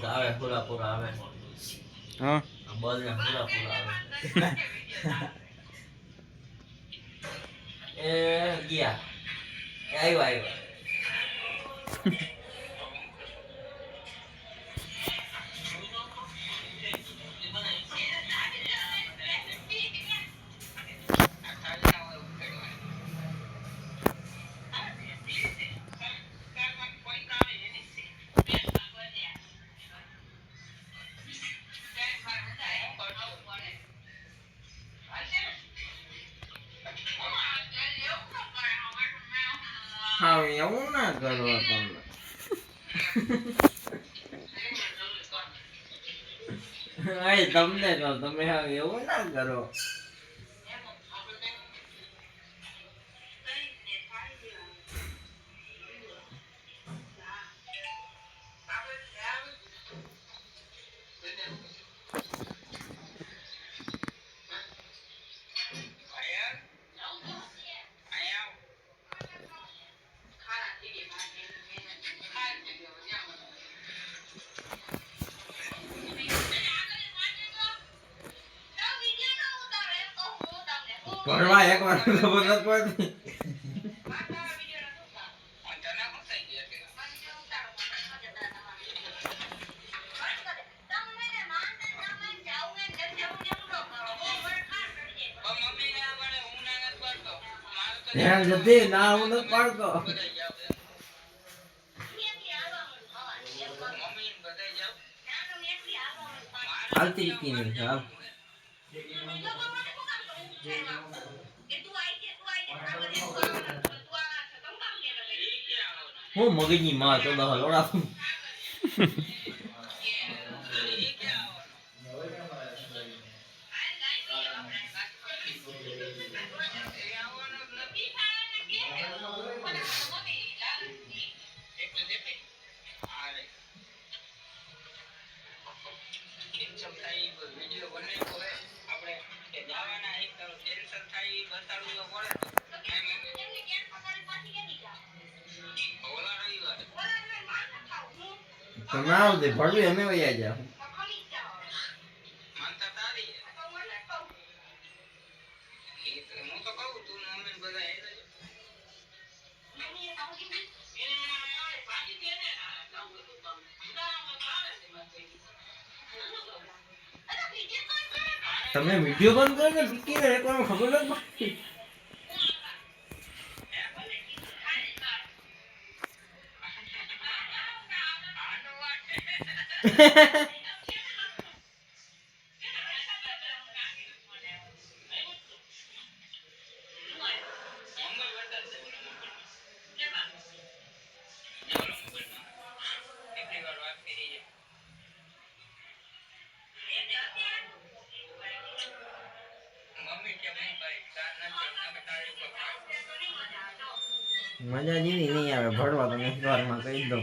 આવે પૂરા પૂરા આવે હા બોલ ને પૂરા પૂરા આવે એ ગયા આવ્યો આવ્યો હા એવું ના કરો તમે અહીં તમને કહો તમે હવે એવું ના કરો ભણવા એક વાર ખબર નથી પડતી ધ્યાન જતી ના હું નથી પાડતો હાલતી કી નહીં હાલ હું મગજની માં તો દહ લોડા તમે આવો દે ભરવી અમે વયા જા તમે વિડિયો બંધ કરો ને વિકી ને એકવાર ખબર નથી પડતી મજા જેવી નહીં આવે ભરવા તમે એકવારમાં કહી દો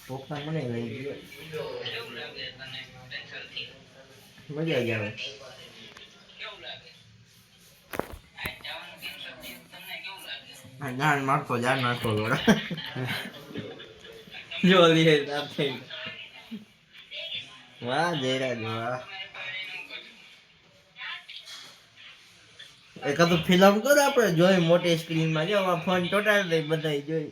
પોખા મને લઈ ગયો મજા આવી આવે જાન નાખો જો લે આપે વાહ જયરાજ વાહ એકાદ ફિલ્મ કરો આપણે જોઈ મોટી સ્ક્રીન માં જો ફોન ટોટાડી દઈ બધાય જોઈ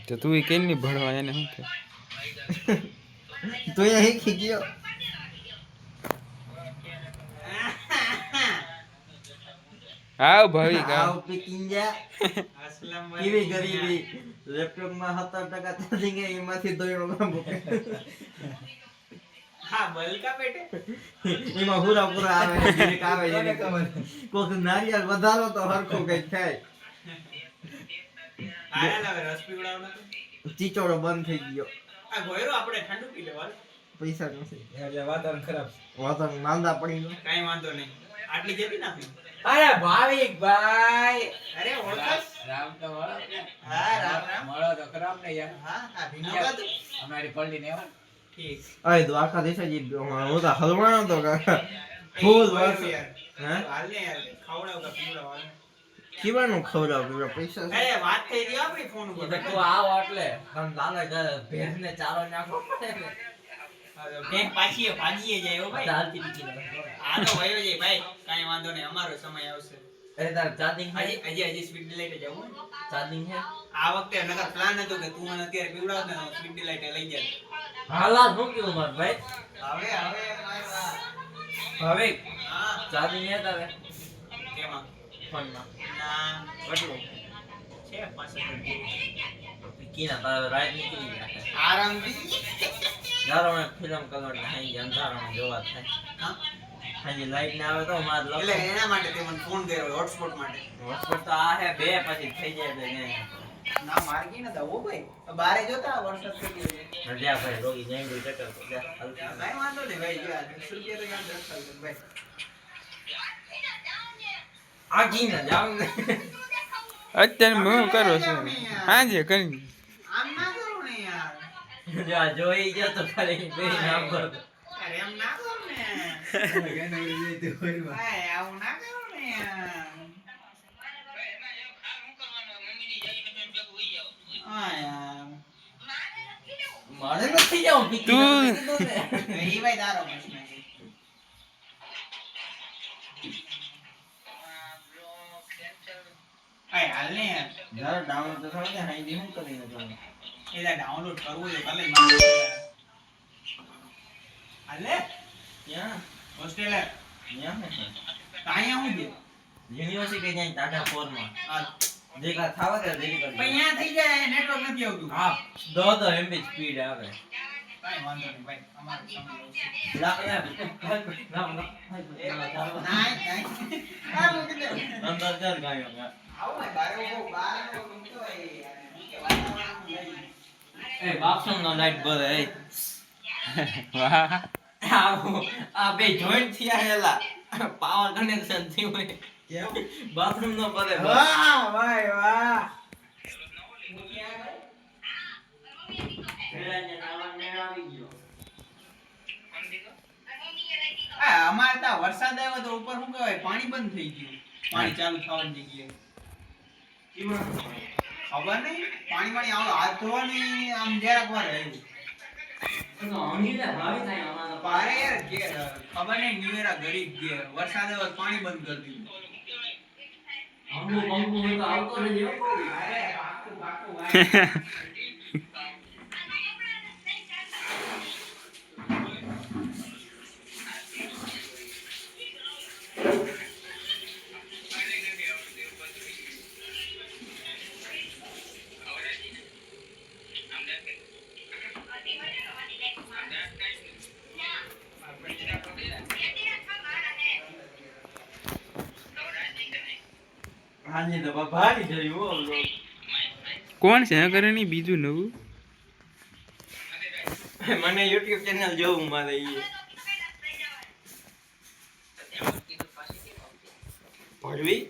તો તું કેમ ની ભણવા એને શું કે તું અહીં ખીગ્યો આવ ભાવિક આવ પિકિંજા કેવી ગરીબી લેપટોપ માં 70% થઈ ગયા એમાંથી દોયડો મૂકે હા બલકા પેટે એમાં પૂરા પૂરા આવે જે કાવે એને ખબર કોક નારિયેળ વધારો તો હરખો કઈ થાય આયા લાવે રસ પીવડાવનો ચીચોડો બંધ થઈ ગયો આ ગોયરો આપણે ઠંડુ પી લેવાનું. પૈસા નથી એટલે વાતાવરણ ખરાબ છે. વાતાવરણ માંદા પડી ગયો કાંઈ વાંધો નહીં. આટલી જેટલી નાખી. અરે ભાવિક ભાઈ અરે ઓળખાશ? રામ તો મળો હા, રામ રામ. મળો તો ખરાબ ને યાર હા, આ ભીનો કાઢ. અમારી પલ્લી ને એવા ઠીક. અરે દ્વારકા દેસાઈ હું તો હલવાણો તો ફૂલ ગોયરો વર્ષ યાર. હે હાલ ને યાર, ખવડાવ કે પીવડાવ હાલ. કેવાનું ખવડાવ પીવડાવ પૈસા છે? અરે વાત થઈ ગઈ આપણી ફોન ઉપર. તું આવો એટલે તમ દાદા ઘર ભેંસ ને ચારો નાખો બેંક પાછી ભાગીએ જાય હો ભાઈ. ચાલતી નીકળી આ તો વયો જાય ભાઈ. કાંઈ વાંધો નહીં, અમારો સમય આવશે. અરે તાર ચાર્જિંગ હજી સ્પીડ ડિલાઇટ જવું ને. ચાર્જિંગ છે આ વખતે નકર પ્લાન હતો કે તું મને અત્યારે પીવડાવ ને સ્પીડ ડિલાઇટ લઈ જાય. હાલા શું કીધું માર ભાઈ હવે ભાવિક હા ચાર્જિંગ છે તારે કેમાં ફોન માં ના કેટલું છે 65 કીના તારે રાઈટ નીકળી ગયા છે આરામથી. યાર અમે ફિલ્મ કલર ને હાઈ અંધારામાં જોવા થાય હા હાઈ લાઈટ ને આવે તો માર એટલે એના માટે તે મને ફોન કર્યો હોટસ્પોટ માટે. હોસ્પિટલ તો આ હે બે પછી થઈ જાય એટલે ને ના માર્ગી ન દવો ભાઈ બારે જોતા વરસાદ થઈ ગયો છે. મજા ભાઈ રોગી જઈને ટકર તો જા કાંઈ વાંધો નહીં ભાઈ જો આ 10 રૂપિયા તો યાદ રાખતા ભાઈ. આ કી ના જાવ ને અત્યારે હું કરો છું હાજે કરી આમ ના કરો ને યાર. જો આ જોઈ ગયો તો ખાલી બે નામ પર અરે એમ ના કરો ને ભાઈ આવું ના કરો ને યાર. હા યાર મારે નથી જાવ પીકી તું- એ ભાઈ તારો પ્રશ્ન છે. ભાઈ હાલ ને યાર. જરા ડાઉન તો થાવ ને હાઈ દી હું કરીને જાવ એલા ડાઉનલોડ કરવું છે ભલે માંગો. હાલે ક્યાં હોસ્ટેલ ક્યાં હે અહીંયા હું છે યુનિવર્સિટી જાય ટાટા ફોર માં હાલ દેખા થાવ કે દેરી પણ કરી અહીંયા થઈ જાય નેટવર્ક નથી આવતું. હા 10 MB સ્પીડ આવે કાંઈ વાંધો નહીં ભાઈ અમારો સમય આવશે. લા નાય નાય આ મૂકી દે. અંદર ચાલ ગાયો આવો ભાઈ બારે ઉભો બાર મૂકતો હોય કે વાતાવરણ લઈ. એ બાપસમ નો લાઈટ બરે એ વાહ આ બે જોઈન્ટ થયા હેલા પાવર કનેક્શન થયું હોય કેમ બાથરૂમ નો બરે વાહ ભાઈ વાહ આ અમારે ત્યાં વરસાદ આવ્યો તો ઉપર શું કહેવાય પાણી બંધ થઈ ગયું. પાણી ચાલુ થવાની જગ્યાએ ખબર નહીં પાણી હાથ ધોવાની આમ જરાક વાર રહ્યું. પારે યાર ખબર નહીં નિવેરા ગરીબ કે વરસાદ આવ્યો તો પાણી બંધ કરી દીધું. અરે પાકું પાકું ભાઈ. હાજી તો ભારી જોયું હો કોણ છે કરે નહીં બીજું નવું મને YouTube ચેનલ જોવું મારે ઈ ભરવી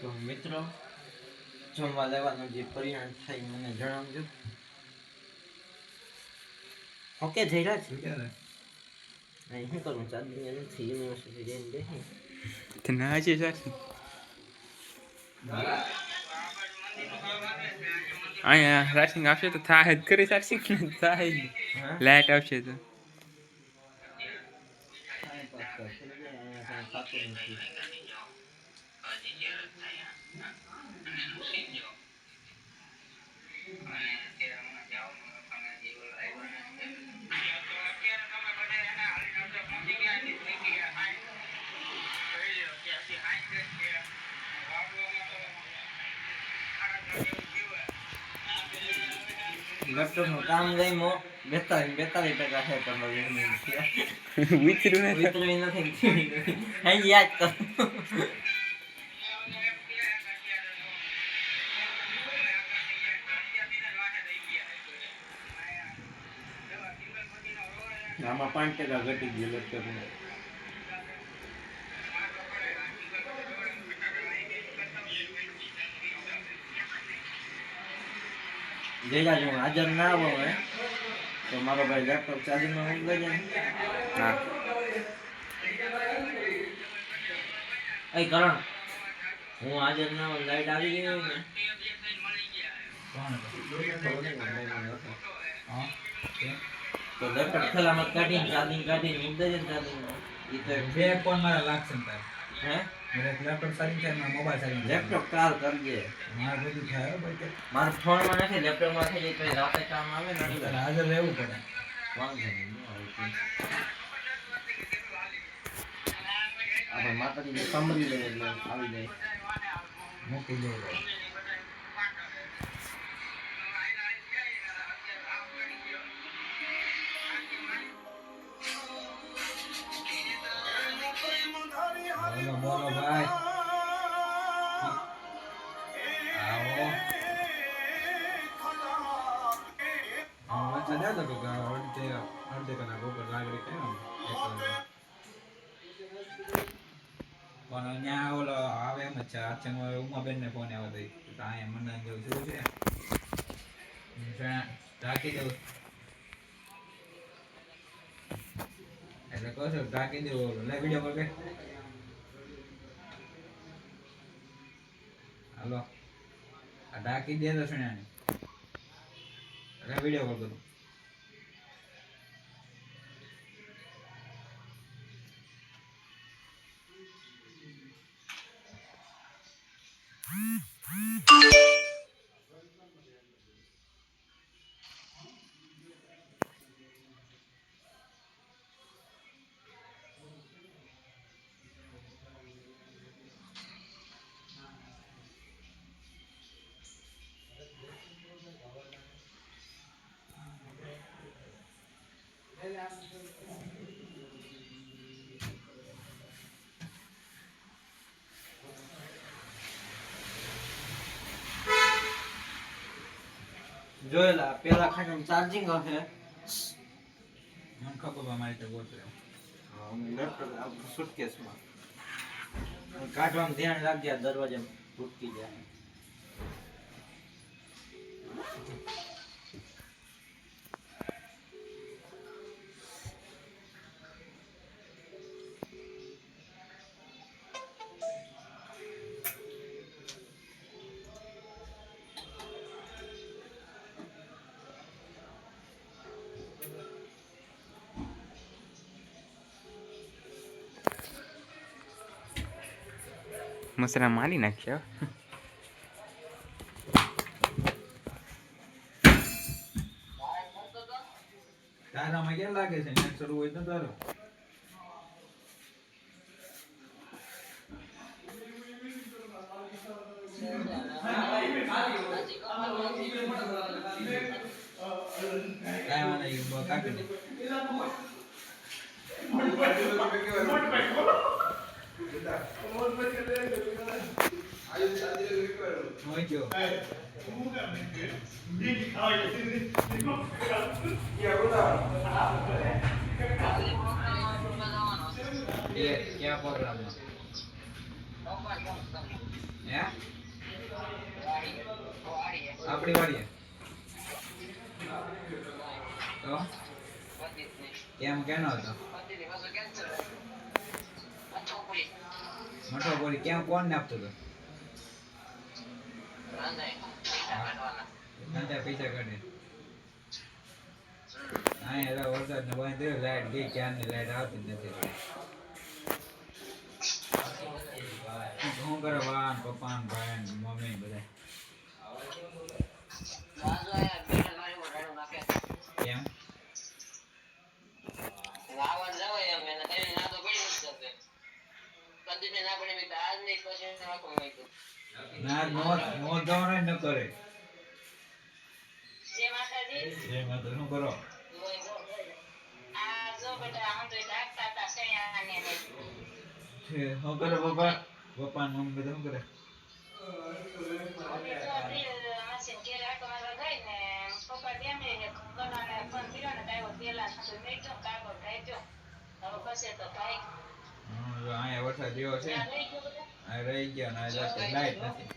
તો મિત્રો જમવા લેવાનું જે પરિણામ થાય મને જણાવજો. ઓકે જયરાજ અહીં શું કરું ચાંદની નથી યુનિવર્સિટી જઈને બેસી તો ના છે સાચી અહીંયા રાસિંગ આવશે તો થાય જ કરી સાચી ને થાય જ લાઈટ આવશે તો લેપટોપ નું કામ લઈને 42% છે તમારું વિચરું નથી વિતરવી નથી હે યાદ કર આમાં 5% ઘટી ગયું લેપટોપ નું જયરાજ હું હાજર ના આવું હે તો મારો ભાઈ લેપટોપ ચાર્જિંગમાં મૂકી દેજે ને. હા એ કરણ હું હાજર ના આવું લાઈટ આવી ગઈ હોય ને તો લેપટોપ ખલામત કાઢીને ચાર્જિંગ કાઢીને મૂકી દેજે ને ચાર્જિંગમાં. ઈ તો બે ફોન મારા લાગશે ને તારે હે મારે લેપટોપ સારી છે ને મોબાઈલ સારી છે લેપટોપ કાલ કરજે મારે બધું થાય હો ભાઈ મારા ફોનમાં નથી લેપટોપમાં થઈ જાય તો રાતે કામ આવે ને એટલે તારે હાજર રહેવું પડે વાંધો નહીં ન આવે તો. આપણે માતાજી સાંભળી લઈએ એટલે આવી જાય. મૂકી દેવું ભાઈ બોલો બોલો ભાઈ આવો વચ્ચે જાય તો અડધે કલાક ઉપર લાગડી કેમ પણ અહીંયા ઓલો આવે એમ જ છે અચાનક ઉમાબેન ને ફોન આવ્યો તો અહીંયા મને જેવું શું છે ઢાંકી દઉં એટલે કહો છો ઢાંકી દેવું લે વિડીયો કોલ કે હાલો આ ઢાંકી દે તો સુણ્યા એટલે વિડીયો કોલ કરું જોયેલા પેલા ખાને ચાર્જિંગ હશે મને ખબર મારી તો ગોત લેપટોપ સુટકેસમાં કાઢવામાં ધ્યાન રાખજે દરવાજા તૂટકી જાય. મસરા મારી નાખ્યા તારામાં કેમ લાગે છે નેટ શરૂ હોય તો તારો કાંઈ વાંધો નહીં કાપી દે મોઈજો क्या प्रोग्राम है? આપણી વાડીએ તો કેમ કેનો હતો મઠો બોલી કેમ કોણ નાખતું હતું ઘંટા પૈસા કાઢે અહીંયા વરસાદ ને બંધ થયો લાઈટ ગઈ ક્યારની લાઈટ આવતી જ નથી શું કરે વાન પપ્પા ને ભાઈ ને મમ્મી બધા કેમ ના નો દોડે ન કરે જે માતા શું કરો શું કરે પપ્પા પપ્પા ને મમ્મી બધા શું કરે અહીંયા વરસાદ જેવો છે આ રહી ગયો ને લાઈટ નથી